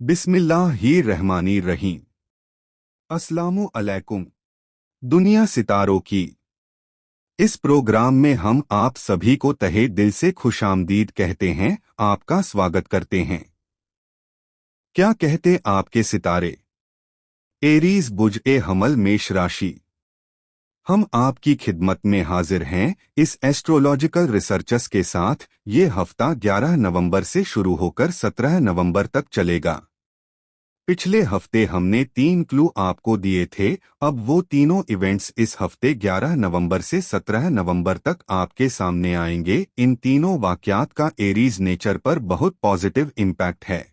बिस्मिल्लाहिर्रहमानिर्रहीम। अस्सलामु अलैकुम। दुनिया सितारों की इस प्रोग्राम में हम आप सभी को तहे दिल से खुशामदीद कहते हैं, आपका स्वागत करते हैं। क्या कहते आपके सितारे? एरीज बुज ए हमल मेष राशि। हम आपकी खिदमत में हाजिर हैं इस एस्ट्रोलॉजिकल रिसर्चस के साथ। ये हफ्ता 11 नवंबर से शुरू होकर 17 नवंबर तक चलेगा। पिछले हफ्ते हमने 3 क्लू आपको दिए थे। अब वो तीनों इवेंट्स इस हफ्ते 11 नवंबर से 17 नवंबर तक आपके सामने आएंगे। इन तीनों वाकयात का एरीज नेचर पर बहुत पॉजिटिव इम्पैक्ट है।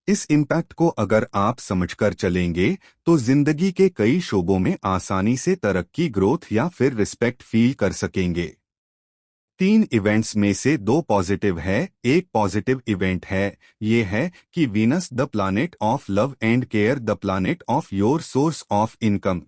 इस इम्पैक्ट को अगर आप समझकर चलेंगे तो जिंदगी के कई शोबों में आसानी से तरक्की, ग्रोथ या फिर रिस्पेक्ट फील कर सकेंगे। 3 इवेंट्स में से 2 पॉजिटिव है। एक पॉजिटिव इवेंट है ये है कि Venus the planet of love and care, the planet of your source of income,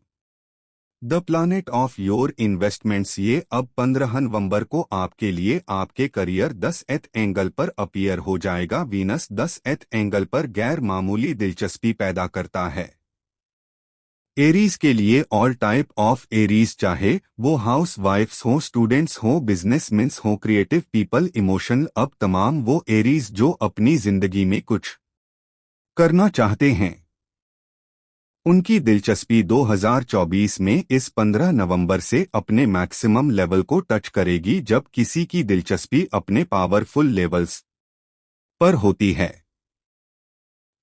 the planet of your investments, ये अब 15 नवंबर को आपके लिए आपके करियर 10th एंगल पर अपीयर हो जाएगा। वीनस 10th एंगल पर गैर मामूली दिलचस्पी पैदा करता है। एरीज के लिए ऑल टाइप ऑफ एरीज, चाहे वो हाउस वाइफ्स हो, स्टूडेंट्स हो, बिजनेसमैन हो, क्रिएटिव पीपल, इमोशनल, अब तमाम वो एरीज जो अपनी जिंदगी में कुछ करना चाहते हैं, उनकी दिलचस्पी 2024 में इस 15 नवंबर से अपने मैक्सिमम लेवल को टच करेगी। जब किसी की दिलचस्पी अपने पावरफुल लेवल्स पर होती है,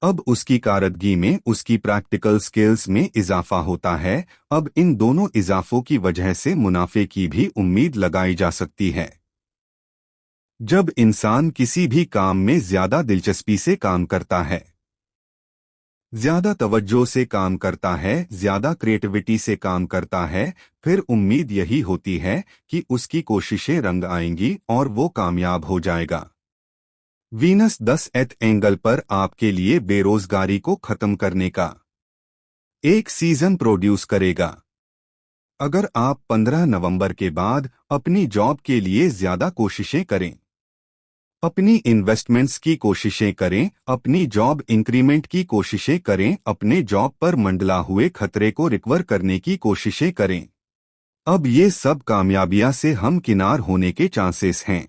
अब उसकी कारदगी में, उसकी प्रैक्टिकल स्किल्स में इजाफा होता है। अब इन दोनों इजाफों की वजह से मुनाफे की भी उम्मीद लगाई जा सकती है। जब इंसान किसी भी काम में ज्यादा दिलचस्पी से काम करता है, ज्यादा तवज्जो से काम करता है, ज्यादा क्रिएटिविटी से काम करता है, फिर उम्मीद यही होती है कि उसकी कोशिशें रंग आएंगी और वो कामयाब हो जाएगा। वीनस 10th एंगल पर आपके लिए बेरोजगारी को खत्म करने का एक सीजन प्रोड्यूस करेगा। अगर आप 15 नवंबर के बाद अपनी जॉब के लिए ज्यादा कोशिशें करें, अपनी इन्वेस्टमेंट्स की कोशिशें करें, अपनी जॉब इंक्रीमेंट की कोशिशें करें, अपने जॉब पर मंडला हुए खतरे को रिकवर करने की कोशिशें करें, अब ये सब कामयाबियां से हमकिनार होने के चांसेस हैं।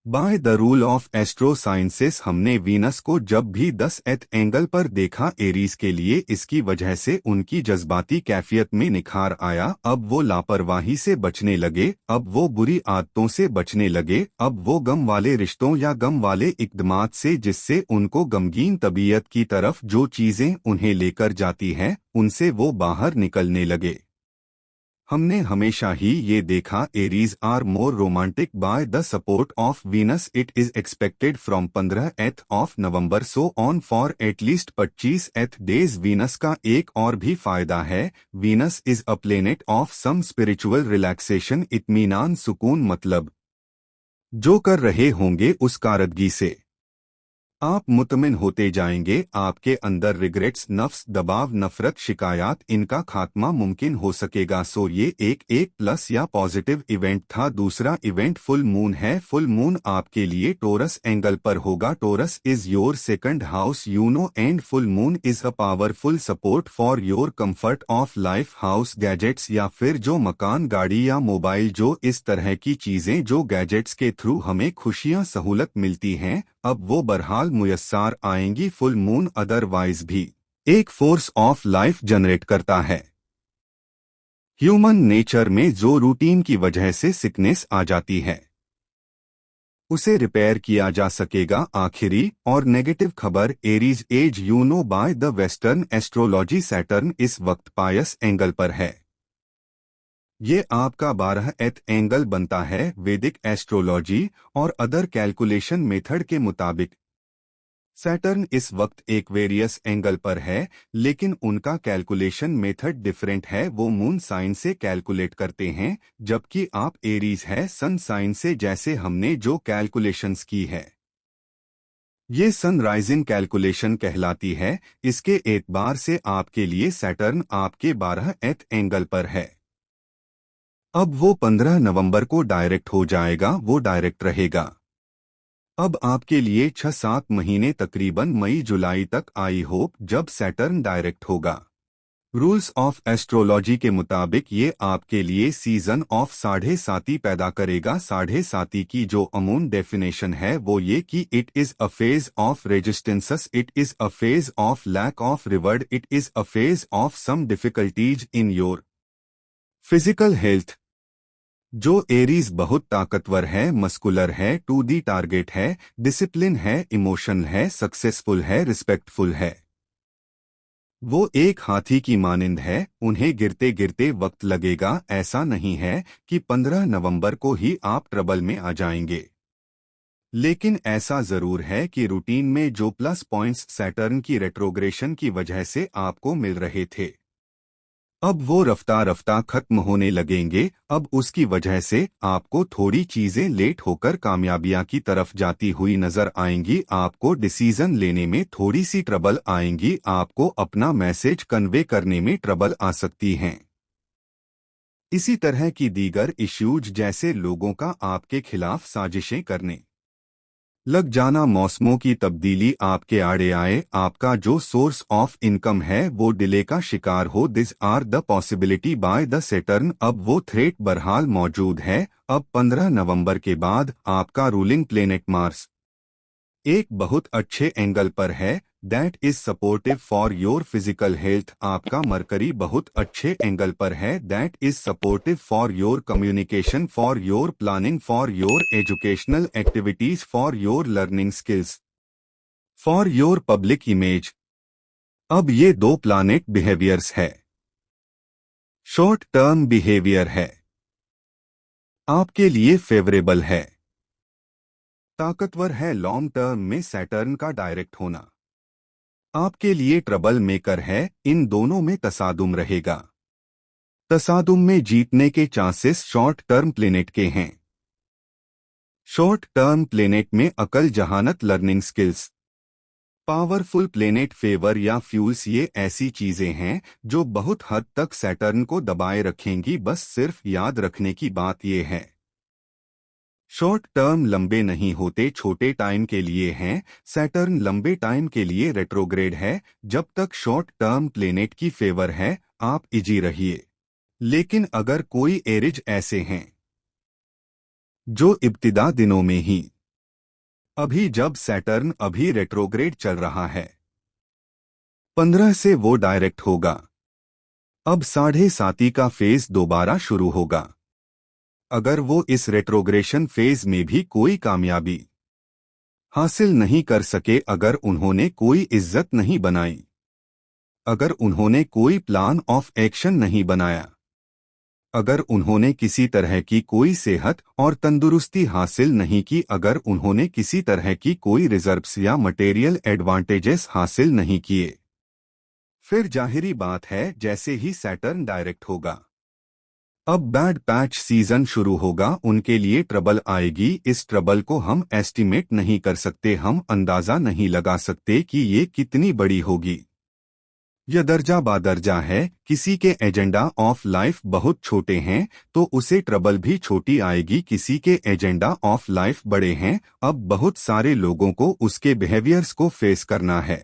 By the rule of astro sciences हमने वीनस को जब भी 10th एंगल पर देखा एरीज के लिए, इसकी वजह से उनकी जज्बाती कैफियत में निखार आया। अब वो लापरवाही से बचने लगे, अब वो बुरी आदतों से बचने लगे, अब वो गम वाले रिश्तों या गम वाले इक़दमात से जिससे उनको गमगीन तबीयत की तरफ जो चीजें उन्हें लेकर जाती हैं, उनसे वो बाहर निकलने लगे। हमने हमेशा ही ये देखा, Aries are more romantic by the support of Venus. It is expected from 15th of November so on for at least 25th days. Venus का एक और भी फायदा है, Venus is a planet of some spiritual relaxation, इत्मीनान, सुकून, मतलब जो कर रहे होंगे उस कारदगी से आप मुतमिन होते जाएंगे। आपके अंदर रिग्रेट्स, नफ्स, दबाव, नफरत, शिकायत, इनका खात्मा मुमकिन हो सकेगा। सो ये एक प्लस या पॉजिटिव इवेंट था। दूसरा इवेंट फुल मून है। फुल मून आपके लिए टोरस एंगल पर होगा। Taurus is your second house, you know, and full moon is a powerful support for your comfort of life, house, gadgets या फिर जो मकान, गाड़ी या मोबाइल, जो इस तरह की चीजें जो गैजेट्स के थ्रू हमें खुशियां, सहूलत मिलती हैं, अब वो बहरहाल मुयस्सार आएंगी। फुल मून अदरवाइज भी एक फोर्स ऑफ लाइफ जनरेट करता है। ह्यूमन नेचर में जो रूटीन की वजह से सिकनेस आ जाती है, उसे रिपेयर किया जा सकेगा। आखिरी और नेगेटिव खबर, Aries as you know by the western astrology, Saturn इस वक्त पायस एंगल पर है। ये आपका 12th एंगल बनता है। वैदिक एस्ट्रोलॉजी और अदर कैलकुलेशन मेथड के मुताबिक सैटर्न इस वक्त एक वेरियस एंगल पर है, लेकिन उनका कैलकुलेशन मेथड डिफरेंट है। वो मून साइन से कैलकुलेट करते हैं, जबकि आप एरीज है सन साइन से, जैसे हमने जो कैलकुलेशंस की है ये सन राइजिंग कैलकुलेशन कहलाती है। इसके एतबार से आपके लिए सैटर्न आपके 12th एंगल पर है। अब वो 15 नवंबर को डायरेक्ट हो जाएगा, वो डायरेक्ट रहेगा। अब आपके लिए 6-7 महीने तकरीबन मई जुलाई तक आई होप जब सैटर्न डायरेक्ट होगा। रूल्स ऑफ एस्ट्रोलॉजी के मुताबिक ये आपके लिए सीजन ऑफ साढ़े साती पैदा करेगा। साढ़े साती की जो अमून डेफिनेशन है वो ये कि it is a phase of resistances, it is a phase of lack of reward, it is a phase of some difficulties in your physical health. जो एरीज बहुत ताकतवर है, मस्कुलर है, टू दी टारगेट है, डिसिप्लिन है, emotion है, successful है, respectful है, वो एक हाथी की मानिंद है। उन्हें गिरते गिरते वक्त लगेगा। ऐसा नहीं है कि 15 नवंबर को ही आप ट्रबल में आ जाएंगे, लेकिन ऐसा जरूर है कि रूटीन में जो प्लस पॉइंट्स सैटर्न की रेट्रोग्रेशन की वजह से आपको मिल रहे थे, अब वो रफ्ता रफ्ता खत्म होने लगेंगे। अब उसकी वजह से आपको थोड़ी चीजें लेट होकर कामयाबियां की तरफ जाती हुई नजर आएंगी। आपको डिसीजन लेने में थोड़ी सी ट्रबल आएंगी। आपको अपना मैसेज कन्वे करने में ट्रबल आ सकती हैं। इसी तरह की दीगर इश्यूज जैसे लोगों का आपके खिलाफ साजिशें करने लग जाना, मौसमों की तब्दीली आपके आड़े आए, आपका जो सोर्स ऑफ इनकम है वो डिले का शिकार हो, this are the possibility by the Saturn. अब वो थ्रेट बहरहाल मौजूद है। अब 15 नवंबर के बाद आपका रूलिंग प्लेनेट मार्स एक बहुत अच्छे एंगल पर है, that is supportive for your physical health. आपका मरकरी बहुत अच्छे एंगल पर है, that is supportive for your communication, for your planning, for your educational activities, for your learning skills, for your public image. अब ये दो प्लानेट बिहेवियर्स है, short term behaviour है, आपके लिए फेवरेबल है, ताकतवर है। लॉन्ग टर्म में सैटर्न का डायरेक्ट होना आपके लिए ट्रबल मेकर है। इन दोनों में तसादुम रहेगा। तसादुम में जीतने के चांसेस शॉर्ट टर्म प्लेनेट के हैं। शॉर्ट टर्म प्लेनेट में अकल, जहानत, learning skills, powerful planet, favour या फ्यूल्स, ये ऐसी चीजें हैं जो बहुत हद तक सैटर्न को दबाए रखेंगी। बस सिर्फ याद रखने की बात यह है, शॉर्ट टर्म लंबे नहीं होते, छोटे टाइम के लिए हैं। सैटर्न लंबे टाइम के लिए रेट्रोग्रेड है। जब तक शॉर्ट टर्म प्लेनेट की फेवर है आप इजी रहिए। लेकिन अगर कोई एरिज ऐसे हैं जो इब्तिदा दिनों में ही, अभी जब सैटर्न अभी रेट्रोग्रेड चल रहा है, 15 से वो डायरेक्ट होगा। अब साढ़े साती का फेज दोबारा शुरू होगा। अगर वो इस रेट्रोग्रेशन फेज में भी कोई कामयाबी हासिल नहीं कर सके, अगर उन्होंने कोई इज्जत नहीं बनाई, अगर उन्होंने कोई प्लान ऑफ एक्शन नहीं बनाया, अगर उन्होंने किसी तरह की कोई सेहत और तंदुरुस्ती हासिल नहीं की, अगर उन्होंने किसी तरह की कोई रिजर्व्स या मटेरियल एडवांटेजेस हासिल नहीं किए, फिर जाहिरी बात है जैसे ही सैटर्न डायरेक्ट होगा, अब बैड पैच सीजन शुरू होगा। उनके लिए ट्रबल आएगी। इस ट्रबल को हम एस्टिमेट नहीं कर सकते, हम अंदाजा नहीं लगा सकते कि ये कितनी बड़ी होगी। यह दर्जा बादर्जा है। किसी के एजेंडा ऑफ लाइफ बहुत छोटे हैं तो उसे ट्रबल भी छोटी आएगी। किसी के एजेंडा ऑफ लाइफ बड़े हैं, अब बहुत सारे लोगों को उसके बिहेवियर्स को फेस करना है,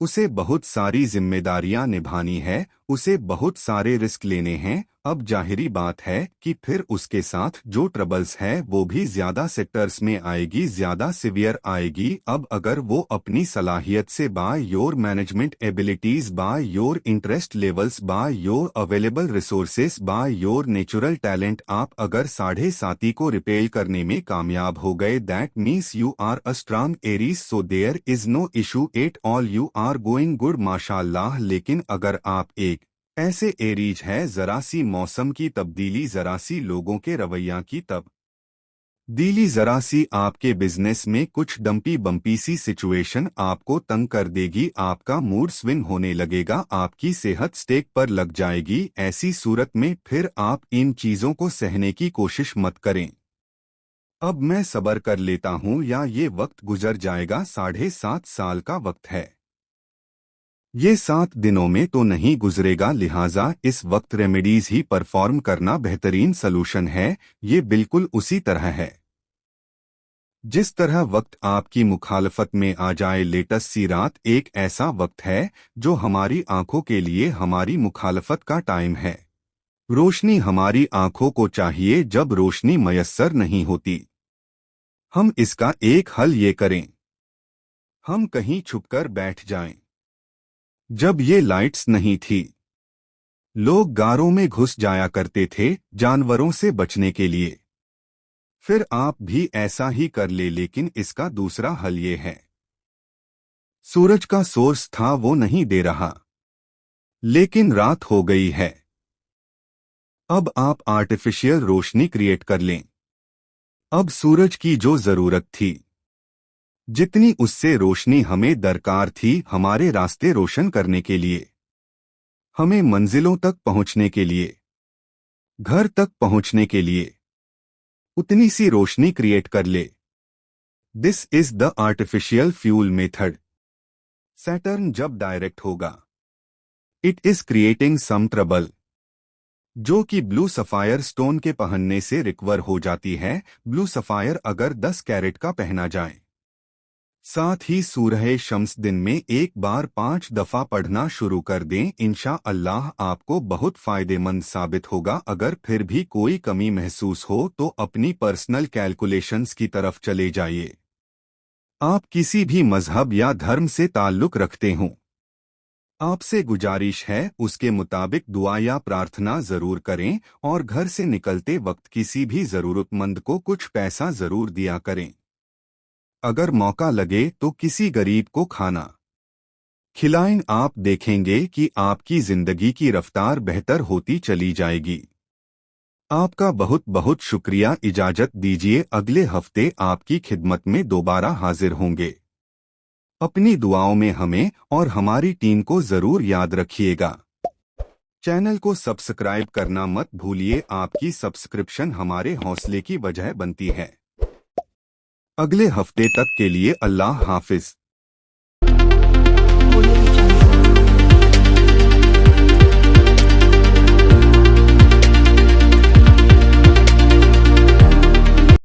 उसे बहुत सारी जिम्मेदारियां निभानी है, उसे बहुत सारे रिस्क लेने हैं। अब जाहिरी बात है कि फिर उसके साथ जो ट्रबल्स है वो भी ज्यादा सेक्टर्स में आएगी, ज्यादा सिवियर आएगी। अब अगर वो अपनी सलाहियत से, by your management abilities, by your interest levels, by your available resources, by your natural talent, आप अगर साढ़े साती को रिपेल करने में कामयाब हो गए, that means you are a strong Aries, so there is no issue at all, you are going good माशाल्लाह। लेकिन अगर आप एक ऐसे एरीज है, जरा सी मौसम की तब्दीली, जरा सी लोगों के रवैया की तब्दीली, जरा सी आपके बिजनेस में कुछ डंपी बम्पी सी सिचुएशन आपको तंग कर देगी, आपका मूड स्विंग होने लगेगा, आपकी सेहत स्टेक पर लग जाएगी। ऐसी सूरत में फिर आप इन चीजों को सहने की कोशिश मत करें। अब मैं सब्र कर लेता हूं या ये वक्त गुजर जाएगा, 7.5 साल का वक्त है, ये 7 दिनों में तो नहीं गुजरेगा, लिहाजा इस वक्त रेमेडीज ही परफॉर्म करना बेहतरीन सलूशन है। ये बिल्कुल उसी तरह है जिस तरह वक्त आपकी मुखालफत में आ जाए, लेटेस्ट सी रात एक ऐसा वक्त है जो हमारी आंखों के लिए हमारी मुखालफत का टाइम है। रोशनी हमारी आंखों को चाहिए जब रोशनी मयस्सर नहीं होती। हम इसका एक हल ये करें, हम कहीं छुपकर बैठ जाएं। जब ये लाइट्स नहीं थी, लोग गारों में घुस जाया करते थे जानवरों से बचने के लिए। फिर आप भी ऐसा ही कर ले, लेकिन इसका दूसरा हल ये है। सूरज का सोर्स था वो नहीं दे रहा, लेकिन रात हो गई है। अब आप आर्टिफिशियल रोशनी क्रिएट कर लें। अब सूरज की जो जरूरत थी, जितनी उससे रोशनी हमें दरकार थी हमारे रास्ते रोशन करने के लिए, हमें मंजिलों तक पहुंचने के लिए, घर तक पहुंचने के लिए, उतनी सी रोशनी क्रिएट कर ले। This is the artificial fuel method. Saturn जब डायरेक्ट होगा, it is creating some trouble, जो कि ब्लू सफायर स्टोन के पहनने से रिकवर हो जाती है। ब्लू सफायर अगर 10 कैरेट का पहना जाए, साथ ही सूरह शम्स दिन में एक बार 5 दफा पढ़ना शुरू कर दें, इंशा अल्लाह आपको बहुत फायदेमंद साबित होगा। अगर फिर भी कोई कमी महसूस हो तो अपनी पर्सनल कैलकुलेशंस की तरफ चले जाइए। आप किसी भी मजहब या धर्म से ताल्लुक रखते हों, आपसे गुजारिश है उसके मुताबिक दुआ या प्रार्थना जरूर करें और घर से निकलते वक्त किसी भी जरूरतमंद को कुछ पैसा जरूर दिया करें। अगर मौका लगे तो किसी गरीब को खाना खिलाएं। आप देखेंगे कि आपकी जिंदगी की रफ्तार बेहतर होती चली जाएगी। आपका बहुत बहुत शुक्रिया। इजाजत दीजिए, अगले हफ्ते आपकी खिदमत में दोबारा हाजिर होंगे। अपनी दुआओं में हमें और हमारी टीम को जरूर याद रखिएगा। चैनल को सब्सक्राइब करना मत भूलिए, आपकी सब्सक्रिप्शन हमारे हौसले की वजह बनती है। अगले हफ्ते तक के लिए अल्लाह हाफिज।